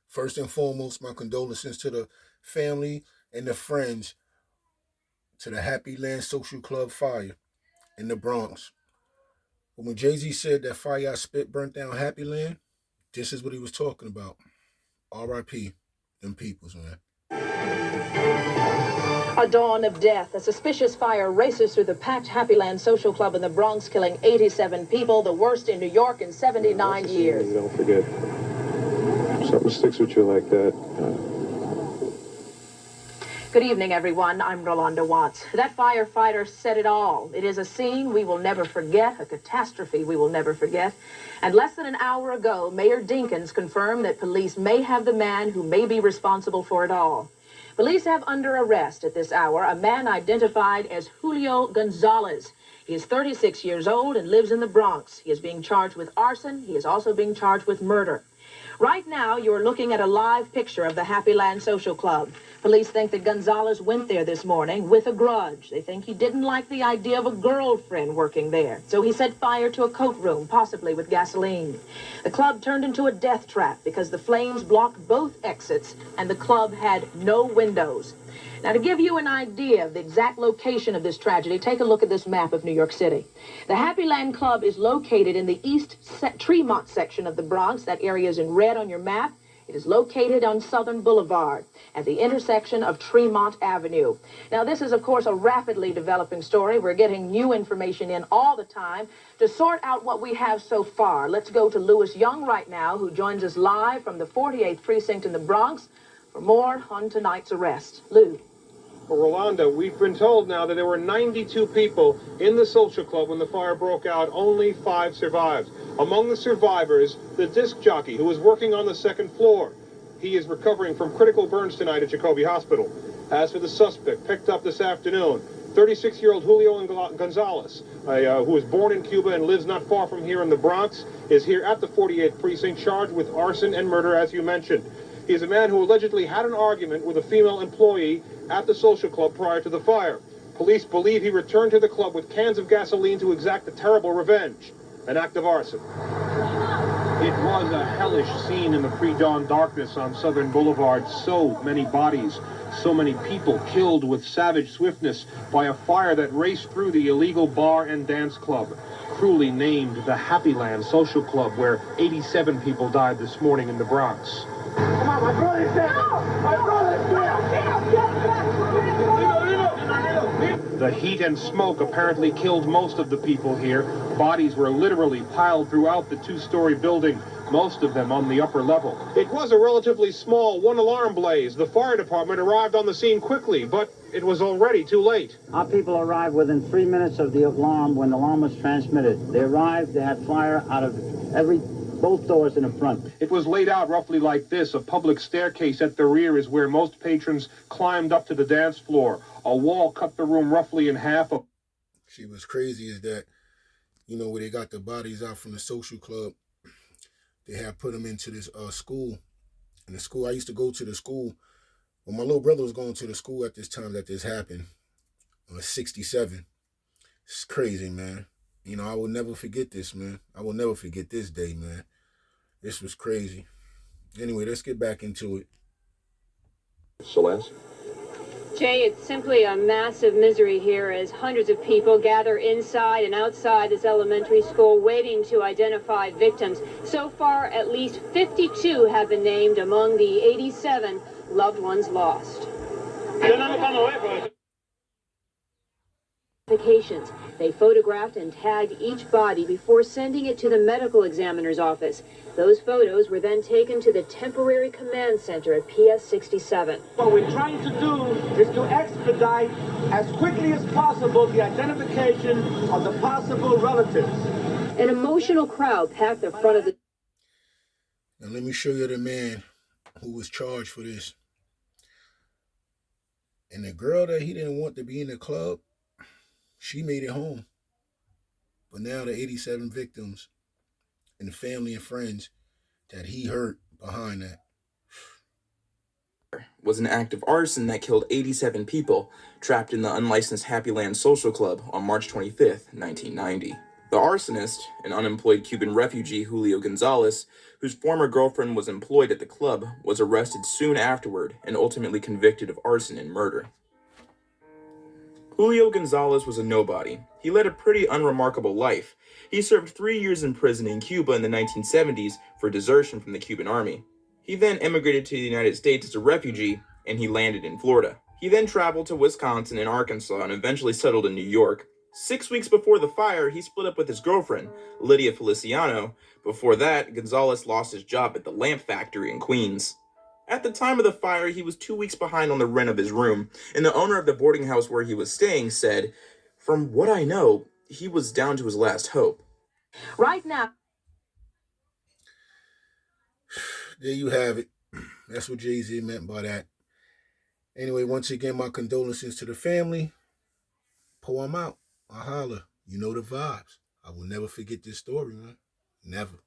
First and foremost, my condolences to the family and the friends to the Happy Land Social Club fire in the Bronx. But when Jay-Z said that fire I spit burnt down Happy Land, this is what he was talking about. R.I.P. Them peoples, man. A dawn of death. A suspicious fire races through the packed Happy Land Social Club in the Bronx, killing 87 people, the worst in New York in 79 years. You don't forget. Something sticks with you like that. Good evening, everyone. I'm Rolanda Watts. That firefighter said it all. It is a scene we will never forget, a catastrophe we will never forget. And less than an hour ago, Mayor Dinkins confirmed that police may have the man who may be responsible for it all. Police have under arrest at this hour a man identified as Julio Gonzalez. He is 36 years old and lives in the Bronx. He is being charged with arson. He is also being charged with murder. Right now, you're looking at a live picture of the Happy Land Social Club. Police think that Gonzalez went there this morning with a grudge. They think he didn't like the idea of a girlfriend working there, so he set fire to a coat room, possibly with gasoline. The club turned into a death trap because the flames blocked both exits and the club had no windows. Now, to give you an idea of the exact location of this tragedy, take a look at this map of New York City. The Happy Land Club is located in the East Tremont section of the Bronx. That area is in red on your map. It is located on Southern Boulevard at the intersection of Tremont Avenue. Now, this is, of course, a rapidly developing story. We're getting new information in all the time. To sort out what we have so far, let's go to Lewis Young right now, who joins us live from the 48th Precinct in the Bronx for more on tonight's arrest. Lou. Well, Rolanda, we've been told now that there were 92 people in the social club when the fire broke out. Only 5 survived. Among the survivors, the disc jockey who was working on the second floor. He is recovering from critical burns tonight at Jacoby Hospital. As for the suspect, picked up this afternoon, 36-year-old Julio Gonzalez, who was born in Cuba and lives not far from here in the Bronx, is here at the 48th Precinct, charged with arson and murder, as you mentioned. He is a man who allegedly had an argument with a female employee at the social club prior to the fire. Police believe he returned to the club with cans of gasoline to exact a terrible revenge, an act of arson. It was a hellish scene in the pre-dawn darkness on Southern Boulevard. So many bodies, so many people killed with savage swiftness by a fire that raced through the illegal bar and dance club, cruelly named the Happy Land Social Club, where 87 people died this morning in the Bronx. Come on, my brother's there! My brother's there! The heat and smoke apparently killed most of the people here. Bodies were literally piled throughout the 2-story building, most of them on the upper level. It was a relatively small one-alarm blaze. The fire department arrived on the scene quickly, but it was already too late. Our people arrived within 3 minutes of the alarm when the alarm was transmitted. They arrived, they had fire out of both doors in the front. It was laid out roughly like this. A public staircase at the rear is where most patrons climbed up to the dance floor. A wall cut the room roughly in half. See, what's crazy is that, where they got the bodies out from the social club, they have put them into this school. And the school, I used to go to the school. Well, my little brother was going to the school at this time that this happened. 67. It's crazy, man. I will never forget this, man. I will never forget this day, man. This was crazy. Anyway, let's get back into it. Celeste? Jay, it's simply a massive misery here as hundreds of people gather inside and outside this elementary school waiting to identify victims. So far, at least 52 have been named among the 87 loved ones lost. They photographed and tagged each body before sending it to the medical examiner's office. Those photos were then taken to the temporary command center at PS 67. What we're trying to do is to expedite as quickly as possible the identification of the possible relatives. An emotional crowd packed the front of the... Now let me show you the man who was charged for this. And the girl that he didn't want to be in the club, she made it home. But now the 87 victims and the family and friends that he hurt behind that. Was an act of arson that killed 87 people trapped in the unlicensed Happy Land Social Club on March 25th, 1990. The arsonist, an unemployed Cuban refugee, Julio Gonzalez, whose former girlfriend was employed at the club, was arrested soon afterward and ultimately convicted of arson and murder. Julio Gonzalez was a nobody. He led a pretty unremarkable life. He served 3 years in prison in Cuba in the 1970s for desertion from the Cuban army. He then immigrated to the United States as a refugee, and he landed in Florida. He then traveled to Wisconsin and Arkansas and eventually settled in New York. 6 weeks before the fire, he split up with his girlfriend, Lydia Feliciano. Before that, Gonzalez lost his job at the lamp factory in Queens. At the time of the fire, he was 2 weeks behind on the rent of his room, and the owner of the boarding house where he was staying said, "From what I know, he was down to his last hope." Right now. There you have it. That's what Jay-Z meant by that. Anyway, once again, my condolences to the family. Pour them out. I holler. You know the vibes. I will never forget this story, man. Never.